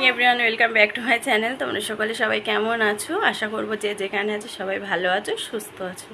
Everyone, welcome back to my channel. তোমরা সকলে সবাই কেমন আছো? আশা করবো যে যেখানে আছো সবাই ভালো আছো, সুস্থ আছো।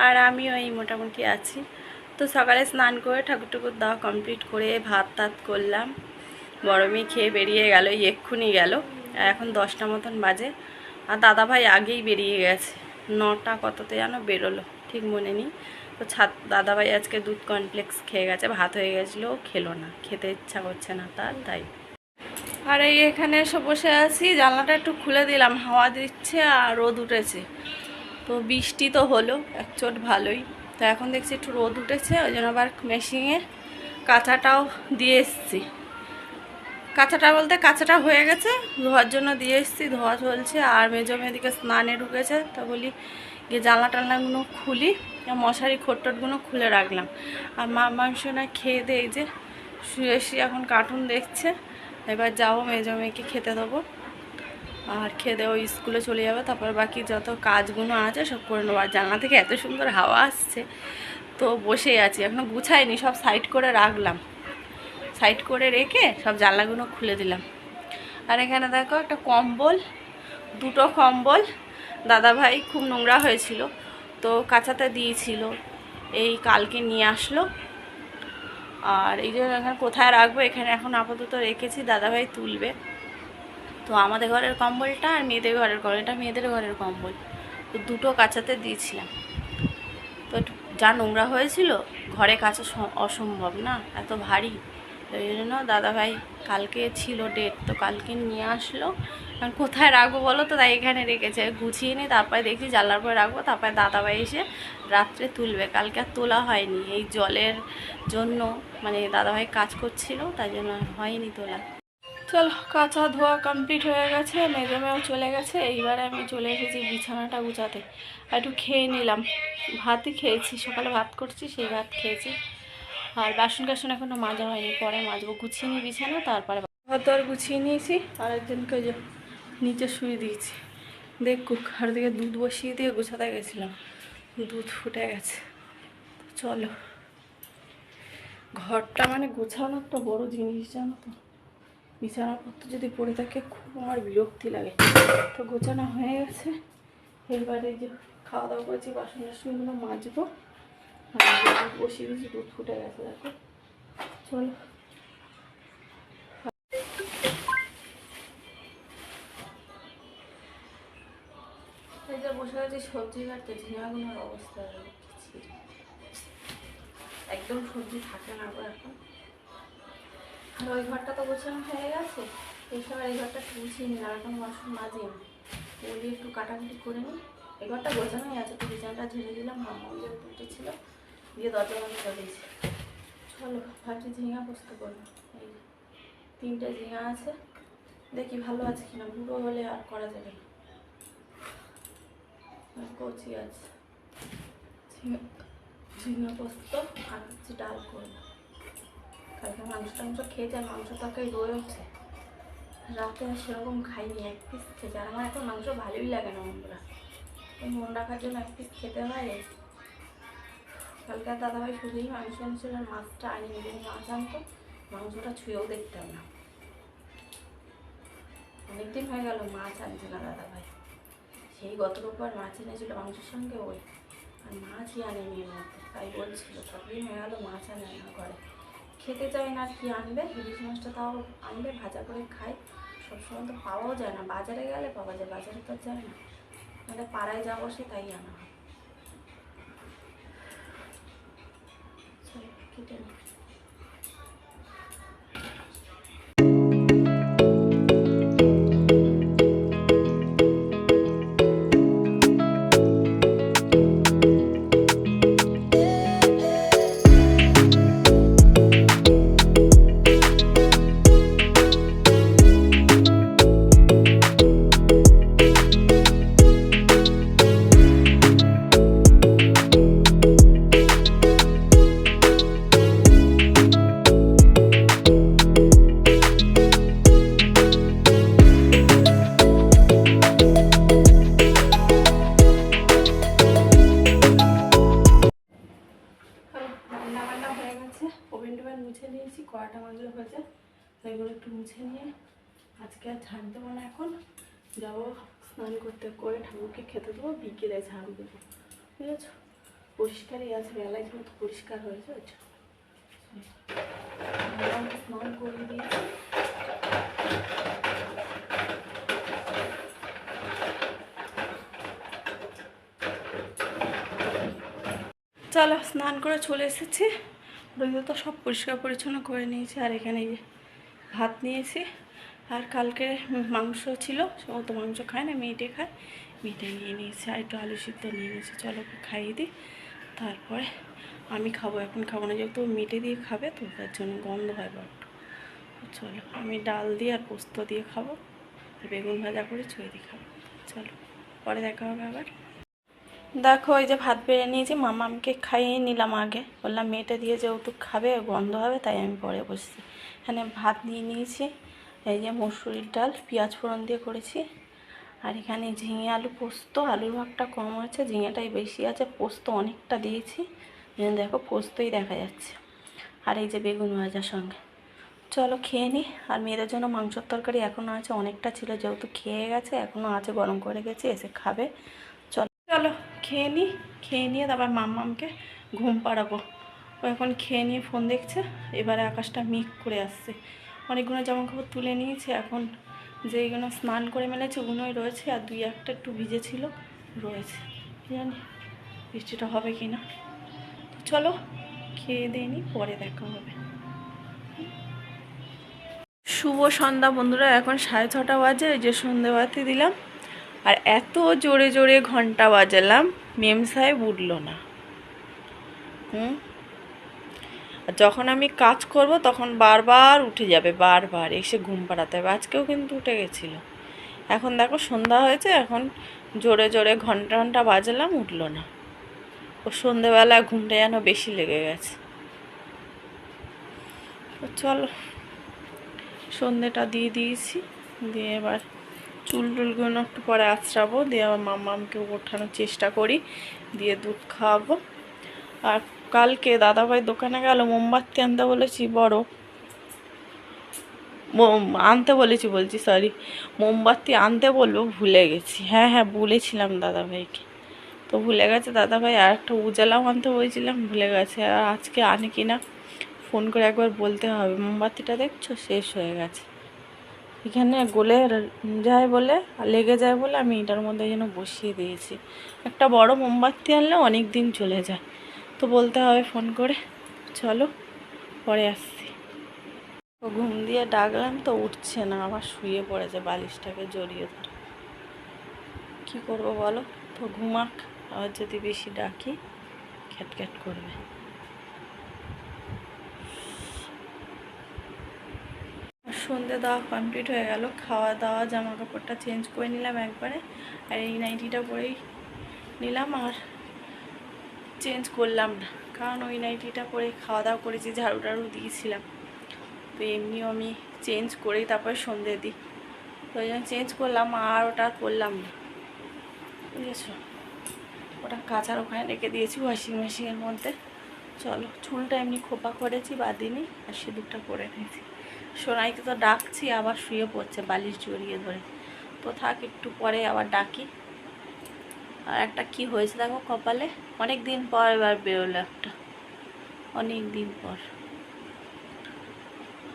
আর আমিও এই মোটামুটি আছি। তো সকালে স্নান করে ঠাকুর টুকুর দেওয়া কমপ্লিট করে ভাত টাত করলাম। বড় মেয়ে খেয়ে বেরিয়ে গেল, এক্ষুনি গেল। এখন 10টা মতন বাজে। আর দাদাভাই আগেই বেরিয়ে গেছে, 9টা কততে যেন বেরোলো, ঠিক মনে নেই। তো দাদাভাই আজকে দুধ কমপ্লেক্স খেয়ে গেছে, ভাত হয়ে গেছিলো, খেলো না, খেতে ইচ্ছা করছে না তাই। আর এই এখানে এসে বসে আছি, জানলাটা একটু খুলে দিলাম, হাওয়া দিচ্ছে আর রোদ উঠেছে। তো বৃষ্টি তো হলো এক চোট ভালোই। তো এখন দেখছি একটু রোদ উঠেছে, ওই জন্য আবার মেশিনে কাঁচাটাও দিয়ে এসছি। কাঁচাটা বলতে কাঁচাটা হয়ে গেছে, ধোয়ার জন্য দিয়ে এসছি, ধোয়া চলছে। আর মেজো মেয়েদিকে স্নানে ঢুকেছে, তো বলি গিয়ে জানলা টানলাগুলো খুলি, মশারি খোট্টটগুলো খুলে রাখলাম। আর মা মাংস না খেয়ে দিয়ে যে শুয়ে শুয়ে এখন কার্টুন দেখছে। এবার যাবো মেজো মেয়েকে খেতে দেবো, আর খেয়ে ওই স্কুলে চলে যাবে। তারপর বাকি যত কাজগুলো আছে সব করে নেবো। আর জানলা থেকে এত সুন্দর হাওয়া আসছে, তো বসেই আছি, এখনও গুছাইনি, সব সাইড করে রাখলাম। সাইড করে রেখে সব জানলাগুলো খুলে দিলাম। আর এখানে দেখো একটা কম্বল, দুটো কম্বল দাদাভাই খুব নোংরা হয়েছিল, তো কাঁচাতে দিয়েছিল, এই কালকে নিয়ে আসলো। আর এই যে এখানে কোথায় রাখবো, এখানে এখন আপাতত রেখেছি, দাদাভাই তুলবে। তো আমাদের ঘরের কম্বলটা আর মেয়েদের ঘরের কম্বলটা, মেয়েদের ঘরের কম্বল, তো দুটো কাচাতে দিয়েছিলাম। তো যা নোংরা হয়েছিল ঘরে কাচা অসম্ভব না, এত ভারী। ওই জন্য দাদাভাই কালকে ছিল ডেট, তো কালকে নিয়ে আসলো। কারণ কোথায় রাখবো বলো তো, তাই এখানে রেখেছে, গুছিয়ে নিই, তারপরে দেখছি জানলার পরে রাখবো, তারপরে দাদাভাই এসে রাত্রে তুলবে। কালকে আর তোলা হয়নি এই জলের জন্য, মানে দাদাভাই কাজ করছিল তাই জন্য হয়নি তোলা। চলো, কাঁচা ধোয়া কমপ্লিট হয়ে গেছে, মেজো মেয়েও চলে গেছে। এইবারে আমি চলে এসেছি বিছানাটা গুছাতে। আর একটু খেয়ে নিলাম, ভাতই খেয়েছি, সকালে ভাত করছি, সেই ভাত খেয়েছি। আর বাসন কাসন এখনও মাজা হয়নি, পরে মাজবো। গুছিয়ে নিই বিছানা, তারপরে ভাত আর গুছিয়ে নিয়েছি। আর একজনকে যে নিচে শুয়ে দিয়েছি দেখুক। আর দিকে দুধ বসিয়ে দিয়ে গুছাতে গেছিলাম, দুধ ফুটে গেছে। চলো, ঘরটা মানে গোছানো একটা বড় জিনিস, জানো তো। বিছানাপত্র যদি পড়ে থাকে খুব আমার বিরক্তি লাগে। তো গোছানো হয়ে গেছে, এবারে যে খাওয়া দাওয়া করেছি, বাসন টাসনগুলো মাজবো। আর দুধ বসিয়ে দিয়েছি, দুধ ফুটে গেছে দেখো। চলো, এই যে বসে গেছি সবজি কাটতে, ঝিঙাগুলোর অবস্থা একদম, সবজি থাকে না গো এখন। আর ওই ঘরটা তো গোছানো হয়ে গেছে, এই সময় এই ঘরটা একটু গুছিয়ে নিলাম, এখন বাসন মাজি না, ওগুলি একটু কাটাকুটি করে নিই। এই ঘরটা গোছানোই আছে, একটু বিছানাটা ঝেড়ে দিলাম, যে উঠেছিল দিয়ে দরজা বন্ধ করে দিয়েছি। চলো, ভাবছি ঝিঙা পোস্ত করবো। এই 3টে ঝিঙা আছে, দেখি ভালো আছে কিনা, বুড়ো হলে আর করা যাবে না। কচি আছে, ঝিঙা পোস্ত আর হচ্ছে ডাল করবো। কালকে মাংস টাংস খেয়ে যায়, মাংস তরকারি রয়েছে, রাতে আর সেরকম খাইনি, 1 পিস খেতে। আর আমার এখন মাংস ভালোই লাগে না বন্ধুরা, এই মন রাখার জন্য 1 পিস খেতে হয়। কালকে দাদাভাই শুধুই মাংস আনছিল, আর মাছটা আনিনি, যদি মাছ আনতো মাংসটা ছুঁয়েও দেখতাম না। অনেকদিন হয়ে গেল মাছ আনছে না দাদাভাই, সেই গত রোববার মাছ এনেছিল মাংসের সঙ্গে, ওই আর মাছই আনেনি এর মধ্যে। তাই বলছিল সবদিন হয়ে গেল মাছ আনে না, ঘরে খেতে চাই না। আর কি আনবে, ইলিশ মাছটা তাও আনবে, ভাজা করে খাই। সবসময় তো পাওয়াও যায় না, বাজারে গেলে পাওয়া যায়, বাজারে তো যায় না, মানে পাড়ায় যাবো সে তাই আনা হয়। কেটে নিই। ওভেন টোভেন মুছে নিয়েছি, কড়াটা মাজলে হয়েছে, এগুলো একটু মুছে নিয়ে আজকে আর ঝাড় দেবো না, এখন যাবো স্নান করতে, করে ঠাকুরকে খেতে দেবো, বিকেলে ঝাড় দেবো। ঠিক আছে, পরিষ্কারই আছে, বেলায় কিন্তু পরিষ্কার হয়েছে। স্নান করে দিয়েছি। চলো, স্নান করে চলে এসেছি। ওদিকে তো সব পরিষ্কার পরিচ্ছন্ন করে নিয়েছি। আর এখানে ভাত নিয়েছি, আর কালকে মাংস ছিল, ও তো মাংস খায় না, মেয়েটে খায়, মেয়েটে নিয়ে নিয়েছি। আর একটু আলু সিদ্ধ নিয়ে নিয়েছি। চলো ওকে খাইয়ে দিই, তারপরে আমি খাবো। এখন খাবো না, যেহেতু মেটে দিয়ে খাবে তো, তার জন্য গন্ধ হয় বড্ড। চলো, আমি ডাল দিয়ে আর পোস্ত দিয়ে খাবো, আর বেগুন ভাজা করে ছুঁয়ে দিয়ে খাবো। চলো, পরে দেখা হবে আবার। দেখো, এই যে ভাত বেড়ে নিয়েছি, মামামকে খাইয়ে নিলাম আগে, বললাম মেয়েটা দিয়ে যেহেতু খাবে গন্ধ হবে, তাই আমি পরে বসছি। এখানে ভাত নিয়ে নিয়েছি, এই যে মসুরির ডাল পেঁয়াজ ফোড়ন দিয়ে করেছি। আর এখানে ঝিঙে আলু পোস্ত, আলুর ভাগটা কম আছে, ঝিঙেটাই বেশি আছে, পোস্ত অনেকটা দিয়েছি, দেখো পোস্তই দেখা যাচ্ছে। আর এই যে বেগুন ভাজার সঙ্গে। চলো খেয়ে নিই। আর মেয়েদের জন্য মাংসর তরকারি এখনও আছে, অনেকটা ছিল, যেহেতু খেয়ে গেছে এখনও আছে, গরম করে গেছে, এসে খাবে। চলো খেয়ে নিই, খেয়ে নিয়ে তারপর মাম্মামকে ঘুম পাড়াবো। ও এখন খেয়ে নিয়ে ফোন দেখছে। এবারে আকাশটা মেঘ করে আসছে, অনেকগুলো জামা কাপড় তুলে নিয়েছে, এখন যেইগুলো স্নান করে মেলেছে ওগুলোই রয়েছে, আর দুই একটা একটু ভিজে ছিল রয়েছে, জানি বৃষ্টিটা হবে কি না। চলো খেয়ে দিয়ে নিই, পরে দেখা হবে। শুভ সন্ধ্যা বন্ধুরা, এখন 6:30 বাজে। এই যে সন্ধেবাতি দিলাম, আর এত জোরে জোরে ঘন্টা বাজালাম, মেম সাহেব উঠল না। আর যখন আমি কাজ করব তখন বারবার উঠে যাবে, বারবার এসে ঘুম পাড়াতে হবে। আজকেও কিন্তু উঠে গেছিলো। এখন দেখো সন্ধ্যা হয়েছে, এখন জোরে জোরে ঘন্টা ঘন্টা বাজালাম, উঠল না। ও সন্ধেবেলা ঘুমটা যেন বেশি লেগে গেছে। তো চলো, সন্ধেটা দিয়ে দিয়েছি, দিয়ে এবার চুল টুলগুলো একটু পরে আঁচড়াবো, দিয়ে আমার মাম্মামকে ওঠানোর চেষ্টা করি, দিয়ে দুধ খাওয়াবো। আর কালকে দাদাভাই দোকানে গেল, মোমবাতি আনতে বলেছি, বড় আনতে বলেছি, বলছি সরি, মোমবাতি আনতে বলবো, ভুলে গেছি। হ্যাঁ হ্যাঁ, বলেছিলাম দাদাভাইকে, তো ভুলে গেছে দাদাভাই। আর একটা উজালাও আনতে বলছিলাম, ভুলে গেছে। আর আজকে আনে কি না ফোন করে একবার বলতে হবে। মোমবাতিটা দেখছো শেষ হয়ে গেছে, এখানে গলে যায় বলে, লেগে যায় বলে আমি এটার মধ্যে যেন বসিয়ে দিয়েছি। একটা বড় মোমবাতি আনলে অনেক দিন চলে যায়, তো বলতে হবে ফোন করে। চলো পরে আসছি। ও ঘুম দিয়ে ডাকলাম তো উঠছে না, আবার শুয়ে পড়েছে বালিশটাকে জড়িয়ে ধরে। কী করবো বলো, তো ঘুমাক, আবার যদি বেশি ডাকি খ্যাটখ্যাট করবে। সন্ধে দেওয়া কমপ্লিট হয়ে গেল, খাওয়া দাওয়া, জামা কাপড়টা চেঞ্জ করে নিলাম একবারে, আর এই নাইটিটা পরেই নিলাম, আর চেঞ্জ করলাম না, কারণ ওই নাইটিটা পরে খাওয়া দাওয়া করেছি, ঝাড়ু টাড়ু দিয়েছিলাম, তো এমনিও আমি চেঞ্জ করেই তারপরে সন্ধে দিই, তো ওই জন্য চেঞ্জ করলাম, আর ওটা করলাম না, বুঝেছো। ওটা কাচার ওখানে রেখে দিয়েছি ওয়াশিং মেশিনের মধ্যে। চলো, চুলটা এমনি খোপা করেছি, বাঁধিনি, আর সিঁদুরটা পরে নিয়েছি। সোনাইকে তো ডাকছি, আবার শুয়ে পড়ছে বালিশ জড়িয়ে ধরে, তো থাক, একটু পরে আবার ডাকি। আর একটা কি হয়েছে দেখো কপালে, অনেক দিন পর এবার বেরোলো একটা, অনেক দিন পর।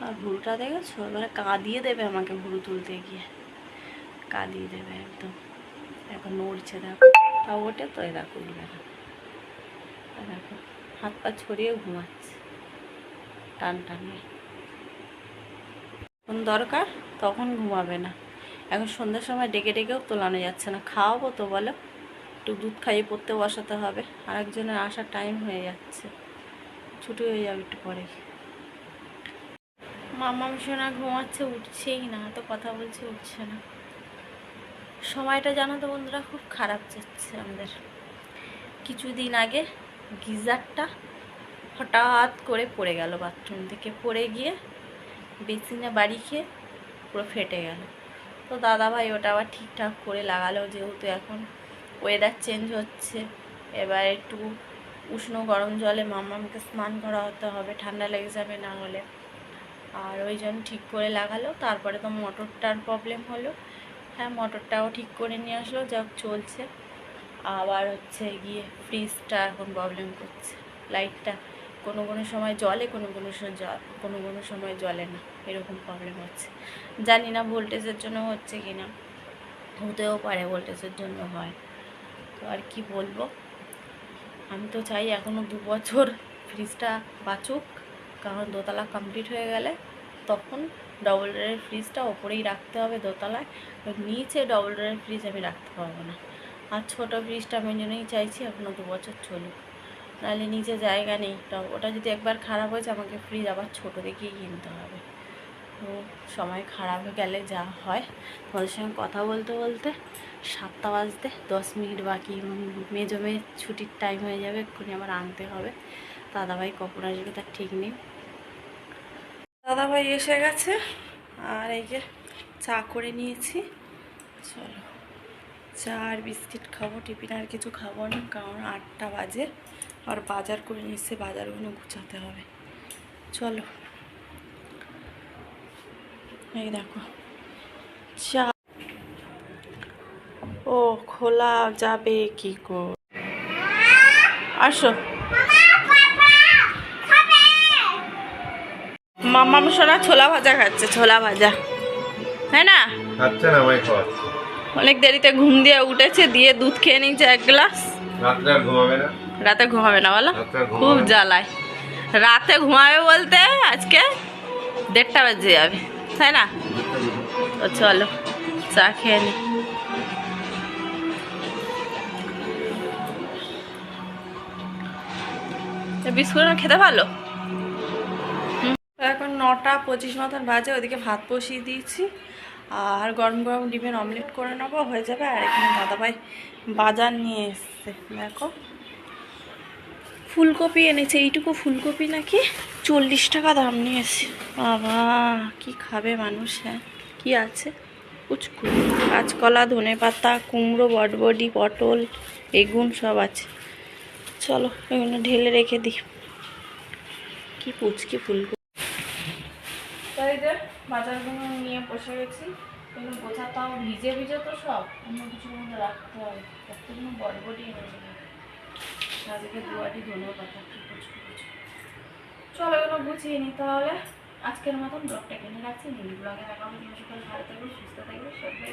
আর ভুরুটা দেখেছো, এবারে কাঁদিয়ে দেবে আমাকে, ভুরু তুলতে গিয়ে কাঁদিয়ে দেবে একদম। এখন নড়ছে দেখো, তা ওঠে তো, দেখো দেখো হাত পা ছড়িয়ে ঘুমাচ্ছে টান টানিয়ে। যখন দরকার তখন ঘুমাবে না। এখন সন্ধ্যার সময় ডেকে ডেকেও তোলানো যাচ্ছে না, খাওয়াবো তো বলো, একটু দুধ খাইয়ে পড়তে বসাতে হবে, আর একজনের আসার টাইম হয়ে যাচ্ছে, ছুটি হয়ে যাবে একটু পরে। মামাম সোনা ঘুমাচ্ছে, উঠছেই না, তো কথা বলছে, উঠছে না। সময়টা জানো তো বন্ধুরা, খুব খারাপ যাচ্ছে আমাদের। কিছুদিন আগে গিজারটা হঠাৎ করে পড়ে গেল, বাথরুম থেকে পড়ে গিয়ে বেসিনে বাড়ি খেয়ে পুরো ফেটে গেল। তো দাদাভাই ওটা আবার ঠিকঠাক করে লাগালো, যেহেতু এখন ওয়েদার চেঞ্জ হচ্ছে, এবার একটু উষ্ণ গরম জলে মামামকে স্নান করাতে হবে, ঠান্ডা লেগে যাবে না হলে। আর ওই জন্য ঠিক করে লাগালো। তারপরে তো মোটরটার প্রবলেম হলো, হ্যাঁ মোটরটাও ঠিক করে নিয়ে আসলো, যা চলছে। আবার হচ্ছে গিয়ে ফ্রিজটা এখন প্রবলেম করছে, লাইটটা কোনো কোনো সময় জ্বলে, কোনো কোনো সময় জ্বলে না, এরকম প্রবলেম হচ্ছে। জানি না ভোল্টেজের জন্য হচ্ছে কি না, হতেও পারে ভোল্টেজের জন্য হয়। তো আর কি বলবো, আমি তো চাই এখনও 2 বছর ফ্রিজটা বাঁচুক, কারণ দোতলা কমপ্লিট হয়ে গেলে তখন ডবল ডোরের ফ্রিজটা ওপরেই রাখতে হবে দোতলায়, নিচে ডবল ডোরের ফ্রিজ আমি রাখতে পারবো না। আর ছোটো ফ্রিজটা আমি জন্যই চাইছি এখনও 2 বছর চলুক, নাহলে নিচে জায়গা নেই। ওটা যদি একবার খারাপ হয়েছে আমাকে ফ্রিজ আবার ছোটো দেখেই কিনতে হবে। তো সময় খারাপ হয়ে গেলে যা হয়। তোমাদের সঙ্গে কথা বলতে বলতে 7টা বাজতে 10 মিনিট বাকি, মেজো মেয়ে ছুটির টাইম হয়ে যাবে, এক্ষুনি আমার আনতে হবে। দাদাভাই কখন আসবে তার ঠিক নেই। দাদাভাই এসে গেছে, আর এই যে চা করে নিয়েছি। চলো চা আর বিস্কিট খাবো, টিফিন আর কিছু খাবো না, কারণ 8টা বাজে। আর বাজার করে নিচ্ছে, বাজারগুলো গুছাতে হবে। চলো, এই দেখো চা। ও খোলা যাবে কি করে? আসো মাম্মাম সোনা ছোলা ভাজা খাচ্ছে, ছোলা ভাজা, তাই না? আচ্ছা না, আমায় খাওয়াচ্ছে। অনেক দেরিতে ঘুম দিয়ে উঠেছে, দিয়ে দুধ খেয়ে নিচ্ছে 1 গ্লাস। রাত্রে আর ঘুমাবে না? রাতে ঘুমাবে না বলো? রাত্রে আর খুব ঘুমাবে না। জ্বালায়। রাতে ঘুমাবে বলতে আজকে 1:30 বেজে যাবে, তাই না? তো চলো চা খেয়ে নি। বিস্কুট খেতে ভালো। এখন 9:25 মতন বাজে, ওদিকে ভাত বসিয়ে দিয়েছি, আর গরম গরম ডিমের অমলেট করে নেবো, হয়ে যাবে। আর এখানে দাদাভাই বাজার নিয়ে এসছে, দেখো ফুলকপি এনেছে, এইটুকু ফুলকপি নাকি 40 টাকা দাম নিয়েছে। বাবা কি খাবে মানুষ, হ্যাঁ কি আছে, কুচকু কাঁচকলা, ধনেপাতা, কুমড়ো, বটবডি, পটল, বেগুন সব আছে। চলো এগুলো ঢেলে রেখে দিই। কি পুচকি ফুলকপি। তাই যে বাজারগুলো নিয়ে বসে গেছি, কিন্তু বোঝাতাম ভিজে ভিজে তো সব, অন্য কিছুর মধ্যে রাখতে হয়। কতগুলো বটবডি এনেছে, তাদেরকে দুয়াটি ধনেও পাতা। চলো এগুলো গুছিয়ে নিই তাহলে। আজকের মতন ব্লগটা কিনে রাখছি, নীল ব্লগে দেখাবো। তোমার সকাল ভালো থাকবে, সুস্থ থাকবে, সবাই।